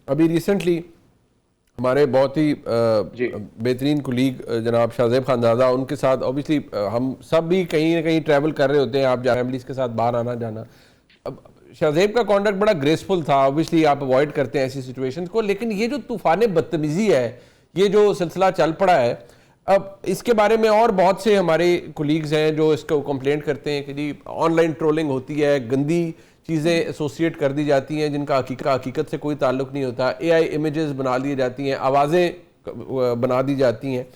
अभी रिसेंटली हमारे बहुत ही बेहतरीन कुलीग जनाब शाहजेब खानजादा, उनके साथ ऑब्वियसली हम सब भी कहीं ना कहीं ट्रैवल कर रहे होते हैं, आप फैमिलीज के साथ बाहर आना जाना। अब शाहजेब का कॉन्डक्ट बड़ा ग्रेसफुल था, ऑब्वियसली आप अवॉइड करते हैं ऐसी सिचुएशंस को, लेकिन ये जो तूफान बदतमीजी है, ये जो सिलसिला चल पड़ा है, अब इसके बारे में और बहुत से हमारे कुलीग्स हैं जो इसको कंप्लेंट करते हैं कि जी ऑनलाइन ट्रोलिंग होती है, गंदी चीज़ें एसोसिएट कर दी जाती हैं जिनका हकीकत से कोई ताल्लुक नहीं होता, एआई इमेजेस बना दी जाती हैं, आवाज़ें बना दी जाती हैं।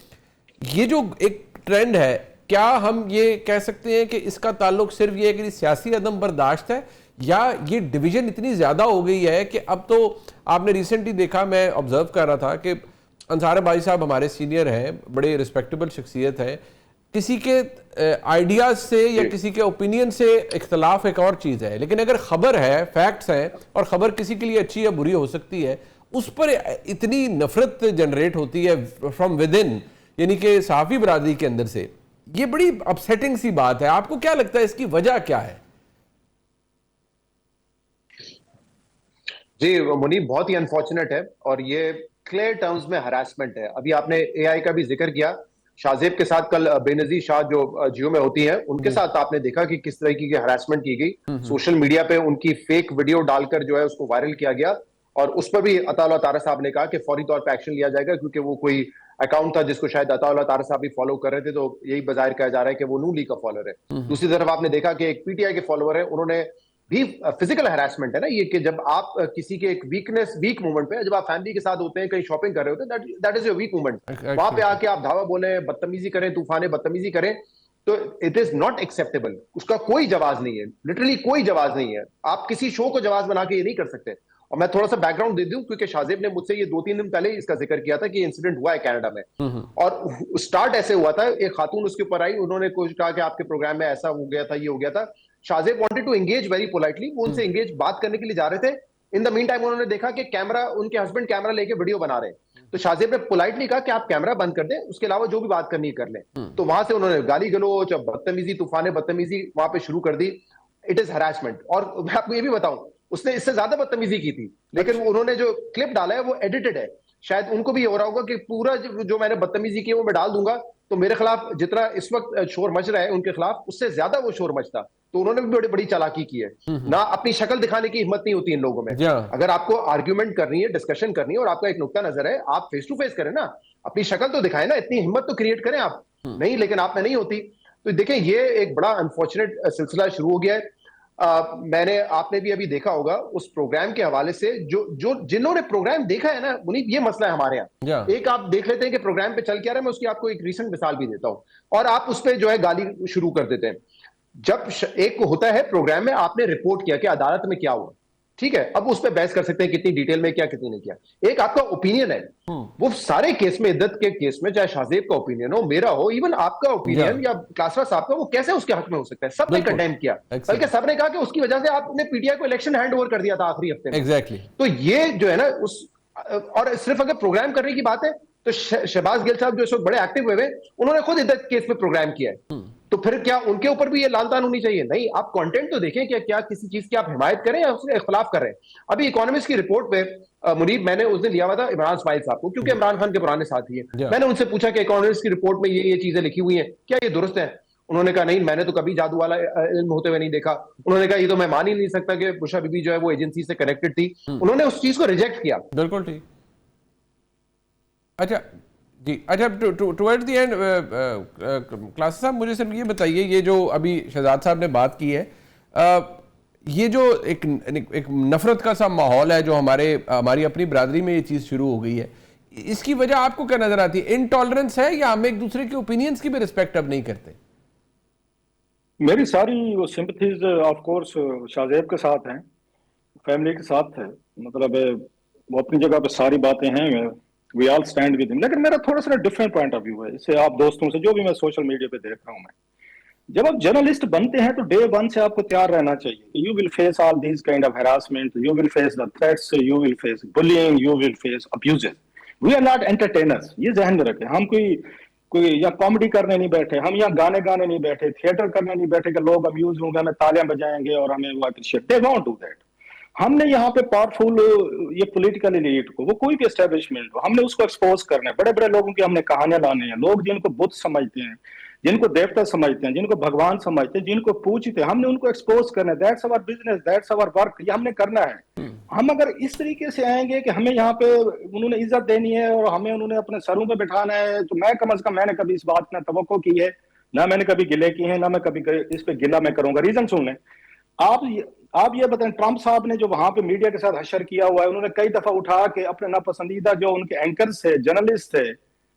ये जो एक ट्रेंड है, क्या हम ये कह सकते हैं कि इसका ताल्लुक सिर्फ ये है कि सियासी अदम बर्दाश्त है, या ये डिवीजन इतनी ज़्यादा हो गई है कि अब तो आपने रिसेंटली देखा, मैं ऑब्जर्व कर रहा था कि अंसार भाई साहब हमारे सीनियर हैं, बड़े रिस्पेक्टेबल शख्सियत है, किसी के आइडियाज से या किसी के ओपिनियन से इख्तलाफ एक और चीज़ है, लेकिन अगर खबर है, फैक्ट्स हैं, और खबर किसी के लिए अच्छी या बुरी हो सकती है, उस पर इतनी नफरत जनरेट होती है फ्रॉम विद इन, यानी कि सहाफ़ी बरादरी के अंदर से। ये बड़ी अपसेटिंग सी बात है। आपको क्या लगता है इसकी वजह क्या है? जी मुनीब, बहुत ही अनफॉर्चुनेट है और ये क्लियर टर्म्स में हरासमेंट है। अभी आपने एआई का भी जिक्र किया, शाहजेब के साथ कल बेनजीर शाह जो जियो में होती हैं, उनके साथ आपने देखा कि किस तरीके की हरासमेंट की गई। सोशल मीडिया पे उनकी फेक वीडियो डालकर जो है उसको वायरल किया गया, और उस पर भी अताउल्लाह तारा साहब ने कहा कि फौरी तौर पर एक्शन लिया जाएगा, क्योंकि वो कोई अकाउंट था जिसको शायद अताउल्लाह तारा साहब भी फॉलो कर रहे थे, तो यही बजाहिर कहा जा रहा है कि वो नून लीग का फॉलोअर है। दूसरी तरफ आपने देखा कि एक पीटीआई के फॉलोअर है, उन्होंने भी फिजिकल हैरेसमेंट है ना ये, कि जब आप किसी के एक वीक मोमेंट पे, जब आप फैमिली के साथ होते हैं, कहीं शॉपिंग कर रहे होते हैं, that is your weak moment, वहां पे आके आप धावा बोले, बदतमीजी करें, तूफाने बदतमीजी करें, तो इट इज नॉट एक्सेप्टेबल। उसका कोई जवाब नहीं है, लिटरली कोई जवाब नहीं है। आप किसी शो को जवाब बना के ये नहीं कर सकते। और मैं थोड़ा सा बैकग्राउंड दे दूं, क्योंकि शाहजेब ने मुझसे ये 2-3 दिन पहले इसका जिक्र किया था कि इंसिडेंट हुआ है कनाडा में, और स्टार्ट ऐसे हुआ था, एक खातून उसके ऊपर आई, उन्होंने कुछ कहा कि आपके प्रोग्राम में ऐसा हो गया था, ये हो गया था। Shahzeb wanted to engage very politely, वो उनसे एंगेज बात करने के लिए जा रहे थे। इन द मीन टाइम उन्होंने देखा कि कैमरा, उनके हस्बैंड कैमरा लेके वीडियो बना रहे हैं, तो शाहजेब ने पोलाइटली कहा कि आप कैमरा बंद कर दें, उसके अलावा जो भी बात करनी है कर लें। तो वहां से उन्होंने गाली गलौज, बदतमीजी, तूफाने बदतमीजी वहां पे शुरू कर दी। It is harassment. और मैं आपको ये भी बताऊं, उसने इससे ज्यादा बदतमीजी की थी, लेकिन उन्होंने जो क्लिप डाला है वो एडिटेड है। शायद उनको भी ये हो रहा होगा कि पूरा जो मैंने बदतमीजी की वो मैं डाल दूंगा, तो मेरे खिलाफ जितना इस वक्त शोर मच रहा है उनके खिलाफ, उससे ज्यादा वो शोर मचता। तो उन्होंने भी बड़ी बड़ी चालाकी की है ना। अपनी शक्ल दिखाने की हिम्मत नहीं होती इन लोगों में। अगर आपको आर्ग्यूमेंट करनी है, डिस्कशन करनी है, और आपका एक नुक्ता नजर है, आप फेस टू फेस करें ना, अपनी शक्ल तो दिखाएं ना, इतनी हिम्मत तो क्रिएट करें आप। नहीं, लेकिन आप में नहीं होती। तो देखें, ये एक बड़ा अनफॉर्चुनेट सिलसिला शुरू हो गया है। मैंने, आपने भी अभी देखा होगा उस प्रोग्राम के हवाले से, जो जिन्होंने प्रोग्राम देखा है ना मुनीब, ये मसला है हमारे यहाँ। एक आप देख लेते हैं कि प्रोग्राम पे चल क्या रहा है, मैं उसकी आपको एक रीसेंट मिसाल भी देता हूं, और आप उस पर जो है गाली शुरू कर देते हैं। जब एक होता है प्रोग्राम में, आपने रिपोर्ट किया कि अदालत में क्या हुआ, ठीक है, अब उस पर बहस कर सकते हैं कितनी डिटेल में क्या, कितनी नहीं किया। एक आपका ओपिनियन है, वो सारे केस में, इद्दत के केस में, चाहे शाहजेब का ओपिनियन हो, मेरा हो, इवन आपका ओपिनियन या कासरा साहब का, वो कैसे उसके हक में हो सकता है? सबने कंडेम किया, बल्कि सबने कहा कि उसकी वजह से आपने पीटीआई को इलेक्शन हैंड ओवर कर दिया था आखिरी हफ्ते में। एग्जैक्टली। तो ये जो है ना, और सिर्फ अगर प्रोग्राम करने की बात है, तो शहबाज गिल साहब जो इस वक्त बड़े एक्टिव हुए, उन्होंने खुद इद्दत केस में प्रोग्राम किया है। तो फिर क्या उनके ऊपर भी ये लाल तान होनी चाहिए? नहीं, आप कंटेंट तो देखें कि क्या किसी चीज की आप हिमायत करें या उसके खिलाफ कर रहे हैं। अभी इकोनॉमिस्ट की रिपोर्ट पे मुनीब, मैंने उस दिन लिया हुआ था इमरान इस्माइल साहब को, क्योंकि इमरान खान के पुराने साथी हैं। मैंने उनसे पूछा कि इकोनॉमिस्ट की रिपोर्ट में ये चीजें लिखी हुई हैं, क्या ये दुरुस्त है? उन्होंने कहा नहीं, मैंने तो कभी जादू वाला इल्म होते हुए नहीं देखा। उन्होंने कहा ये तो मैं मान ही नहीं सकता कि बुशा बीबी जो है वो एजेंसी से कनेक्टेड थी। उन्होंने उस चीज को रिजेक्ट किया। बिल्कुल ठीक। अच्छा जी, अच्छा, टुवर्ड्स द एंड क्लास साहब, मुझे सिर्फ ये बताइए, ये जो अभी शहजाद साहब ने बात की है, ये जो एक नफरत का सा माहौल है जो हमारी अपनी बरादरी में ये चीज़ शुरू हो गई है, इसकी वजह आपको क्या नजर आती है? इनटॉलरेंस है, या हम एक दूसरे के ओपिनियंस की भी रिस्पेक्ट अब नहीं करते? मेरी सारी वो सिंपथीज ऑफ कोर्स शाहजेब के साथ हैं, फैमिली के साथ है, मतलब वो अपनी जगह पे सारी बातें हैं, we all stand with him. लेकिन मेरा थोड़ा सा डिफरेंट पॉइंट ऑफ व्यू है, इससे आप दोस्तों से जो भी मैं सोशल मीडिया पे देख रहा हूँ, मैं जब आप जर्नलिस्ट बनते हैं तो डे वन से आपको तैयार रहना चाहिए। You will face all these kind of harassment, you will face the threats, you will face bullying, you will face abuses. We are not entertainers, ये ज़हन में रखें। हम कोई या कॉमेडी करने नहीं बैठे, हम यहाँ गाने गाने नहीं बैठे, थिएटर करने नहीं बैठे कि लोग अब्यूज होंगे, हमें तालियां बजाएंगे और हमें वो appreciate. They won't do that. हमने यहाँ पे पावरफुल ये पॉलिटिकल एलीट को, वो कोई भी एस्टेब्लिशमेंट हो, हमने उसको एक्सपोज करना है। बड़े बड़े लोगों की हमने कहानियां लानी है, लोग जिनको बुद्ध समझते हैं, जिनको देवता समझते हैं, जिनको भगवान समझते हैं, जिनको पूजते हैं, हमने उनको एक्सपोज करना है। That's our business, that's our work, ये हमने करना है। हम अगर इस तरीके से आएंगे कि हमें यहाँ पे उन्होंने इज्जत देनी है और हमें उन्होंने अपने सरों पे बैठाना है, तो मैं कम से कम मैंने कभी इस बात में तवक्को की है ना, मैंने कभी गिले की है ना, मैं कभी इस पे गिला मैं करूंगा। रीजन सुन लें आप ये बताएं, ट्रंप साहब ने जो वहां पे मीडिया के साथ हशर किया हुआ है, उन्होंने कई दफा उठा के अपने नापसंदीदा जो उनके एंकर्स थे, जर्नलिस्ट थे,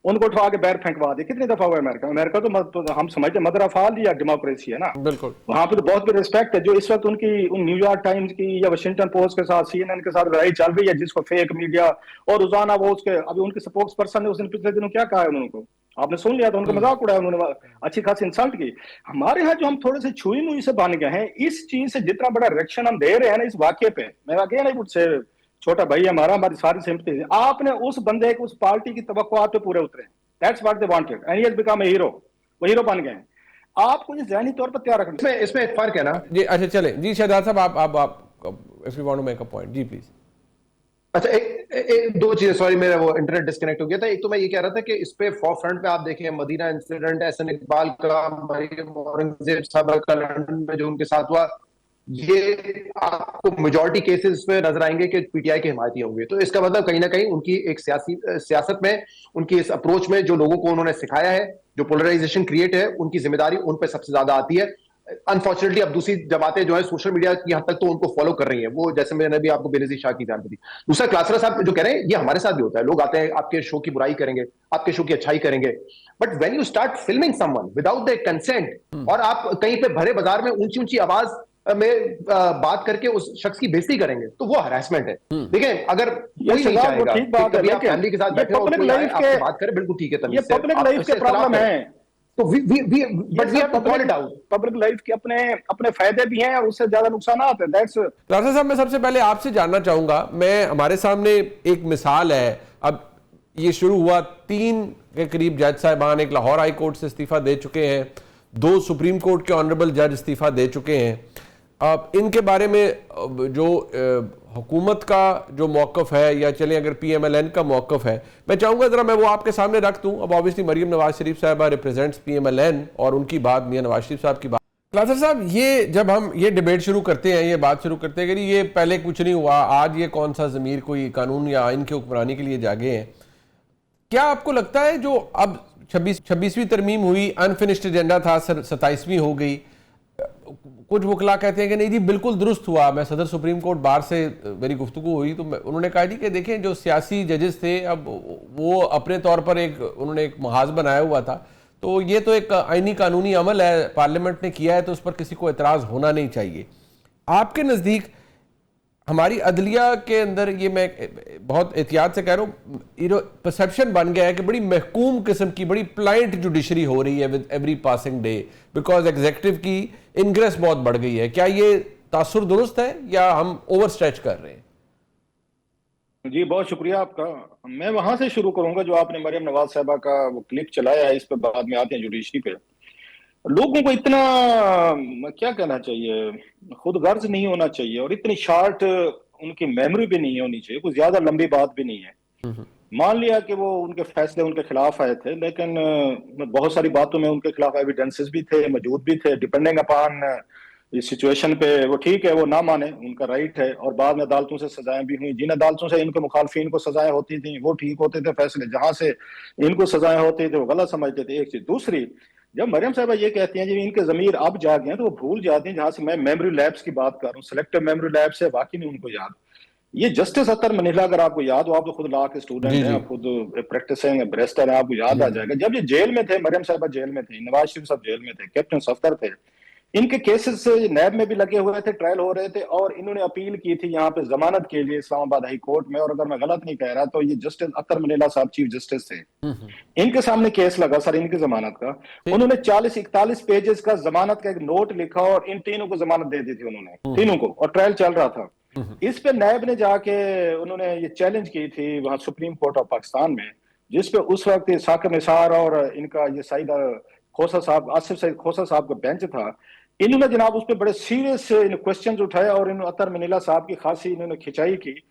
उनको उठा के बैर फेंकवा दिए। कितनी दफा हुआ अमेरिका तो हम समझते मदर ऑफ ऑल या डेमोक्रेसी है ना, बिल्कुल वहां पे तो बहुत बड़ी रिस्पेक्ट है। जो इस वक्त उनकी उन न्यूयॉर्क टाइम्स की या वाशिंगटन पोस्ट के साथ, CNN के साथ लड़ाई चल रही है, जिसको फेक मीडिया और रोजाना वो उसके, अभी उनके स्पोक्स पर्सन ने उसने पिछले दिनों क्या कहा है उनको, आपने सुन लिया था, उनका मजाक उड़ाया उन्होंने, अच्छी खासी इंसल्ट की। हमारे यहाँ जो हम थोड़े से छुई मुई से बन गए हैं, इस चीज से जितना बड़ा रिएक्शन हम दे रहे हैं ना इस वाक्य पे, मैं वाकई नहीं मुझसे छोटा भाई हमारा, हमारी सारी सिंपैथी, आपने उस बंदे को, उस पार्टी की तवक्कुआत पे पूरे उतरे। That's what they wanted and he has become a hero, वो हीरो बन गए हैं। आपको ये ज़हनी तौर पर तैयार रखना। इसमें एक फर्क है ना जी। अच्छा चले जी शहजाद साहब, आप if you want to make a point, जी प्लीज। अच्छा, दो चीजें, सॉरी मेरा वो इंटरनेट डिस्कनेक्ट हो गया था। एक तो मैं ये कह रहा था कि इस पे फॉर फ्रंट पे आप देखें, मदीना इंसिडेंट, एहसन इकबाल का, मरियम औरंगजेब साहब का लंदन में जो उनके साथ हुआ, ये आपको मेजॉरिटी केसेस पे नजर आएंगे कि पीटीआई के हिमायती होंगे। तो इसका मतलब कहीं ना कहीं उनकी एक सियासत में, उनकी इस अप्रोच में, जो लोगों को उन्होंने सिखाया है, जो पोलराइजेशन क्रिएट है, उनकी जिम्मेदारी उन पर सबसे ज्यादा आती है। अनफॉर्चुनेटली अब दूसरी जमातें जो है सोशल मीडिया की हद तक तो उनको फॉलो कर रही हैं, वो जैसे मैंने भी आपको बेनजीर शाह की जानकारी दी। दूसरा, क्लासरा साहब जो कह रहे हैं, ये हमारे साथ भी होता है, लोग आते हैं आपके शो की बुराई करेंगे, आपके शो की अच्छाई करेंगे, but when you start filming someone without their consent, और आप कहीं पे भरे बाजार में ऊंची ऊंची आवाज में बात करके उस शख्स की बेइज्जती करेंगे, तो वो हरासमेंट है। देखिए, अगर कोई नहीं चाहेगा ठीक बात है, कभी आप फैमिली के साथ बैठे हो और कोई आपसे बात करे, बिल्कुल ठीक है, ये पब्लिक लाइफ के प्रॉब्लम है, तो but we have to call it out. Public life के अपने फायदे भी हैं और उससे ज्यादा नुकसान आते हैं। दैट्स राजा साहब, मैं सबसे पहले आपसे जानना चाहूंगा, मैं हमारे सामने एक मिसाल है, अब ये शुरू हुआ 3 के करीब जज साहिबान एक लाहौर हाई कोर्ट से इस्तीफा दे चुके हैं, 2 सुप्रीम कोर्ट के ऑनरेबल जज इस्तीफा दे चुके हैं। अब इनके बारे में जो हुकूमत का जो मौक़िफ़ है, या चलें अगर PMLN का मौक़िफ़ है, मैं चाहूँगा ज़रा मैं वो आपके सामने रख दूँ। अब ऑब्वियसली मरीम नवाज शरीफ साहबा रिप्रेजेंट्स PMLN और उनकी बात मियां नवाज शरीफ साहब की बात। क्लासर साहब, ये जब हम ये डिबेट शुरू करते हैं, ये बात शुरू करते हैं कि ये पहले कुछ नहीं हुआ, आज ये कौन सा ज़मीर कोई कानून या आइन की हुक्मरानी के लिए जागे हैं, क्या आपको लगता है जो अब 26वीं तरमीम हुई, अनफिनिश्ड एजेंडा था, 27वीं हो गई, कुछ वकला कहते हैं कि नहीं जी बिल्कुल दुरुस्त हुआ। मैं सदर सुप्रीम कोर्ट बार से मेरी गुफ्तगू हुई तो उन्होंने कहा जी कि देखें जो सियासी जजेस थे, अब वो अपने तौर पर उन्होंने एक महाज बनाया हुआ था, तो ये तो एक आईनी कानूनी अमल है, पार्लियामेंट ने किया है, तो उस पर किसी को एतराज़ होना नहीं चाहिए। आपके नज़दीक हमारी अदलिया के अंदर, ये मैं बहुत एहतियात से कह रहा हूँ, परसेप्शन बन गया है कि बड़ी महकूम किस्म की, बड़ी प्लाइंट जुडिशरी हो रही है with every passing day, because executive की इनग्रेस बहुत बढ़ गई है। क्या ये तासुर दुरुस्त है या हम ओवर स्ट्रेच कर रहे हैं? जी, बहुत शुक्रिया आपका। मैं वहां से शुरू करूंगा जो आपने मरियम नवाज साहबा का वो क्लिप चलाया है, इस पर बाद में आते हैं जुडिशरी पे। लोगों को इतना क्या कहना चाहिए, खुद गर्ज नहीं होना चाहिए, और इतनी शार्ट उनकी मेमोरी भी नहीं होनी चाहिए, कुछ ज्यादा लंबी बात भी नहीं है। मान लिया कि वो उनके फैसले उनके खिलाफ आए थे, लेकिन बहुत सारी बातों में उनके खिलाफ एविडेंसेस भी थे, मौजूद भी थे, डिपेंडिंग अपॉन इस सिचुएशन पे वो ठीक है, वो ना माने, उनका राइट है। और बाद में अदालतों से सजाएं भी हुई, जिन अदालतों से इनके मुखालफिन को सजाएं होती थी वो ठीक होते थे फैसले, जहां से इनको सजाएं होती थी वो गलत समझते थे। एक चीज। दूसरी, जब मरियम साहबा ये कहती हैं जब इनके जमीर अब जाग गए, तो वो भूल जाती हैं, जहां से मैं मेमोरी लैब्स की बात कर रहा हूँ, सिलेक्टिव मेमोरी लैब से वाकई नहीं उनको याद। ये जस्टिस अतर मनीला अगर आपको याद हो, आप तो खुद लॉ के स्टूडेंट हैं, आप खुद प्रैक्टिसिंग बैरिस्टर हैं, आपको याद आ जाएगा जब ये जेल में थे, मरियम साहबा जेल में थी, नवाज शरीफ साहब जेल में थे, कैप्टन सफदर थे, इनके केसेस नैब में भी लगे हुए थे, ट्रायल हो रहे थे, और इन्होंने अपील की थी यहाँ पे जमानत के लिए इस्लामाबाद हाई कोर्ट में। और अगर मैं गलत नहीं कह रहा तो ये जस्टिस अतर मनीला साहब चीफ जस्टिस थे, इनके सामने केस लगा सर इनकी जमानत का। उन्होंने 40-41 पेजेस का जमानत का एक नोट लिखा और इन तीनों को जमानत दे दी थी उन्होंने, तीनों को, और ट्रायल चल रहा था। इस पे नैब ने जाके उन्होंने ये चैलेंज की थी वहां सुप्रीम कोर्ट ऑफ पाकिस्तान में, जिसपे उस वक्त साकिब निसार और इनका ये सईद खोसा साहब, आसिफ सईद खोसा साहब का बेंच था। इन्होंने जनाब उस पर बड़े सीरियस क्वेश्चन उठाए और इन अतर मनीला साहब की खासी इन्होंने खिंचाई की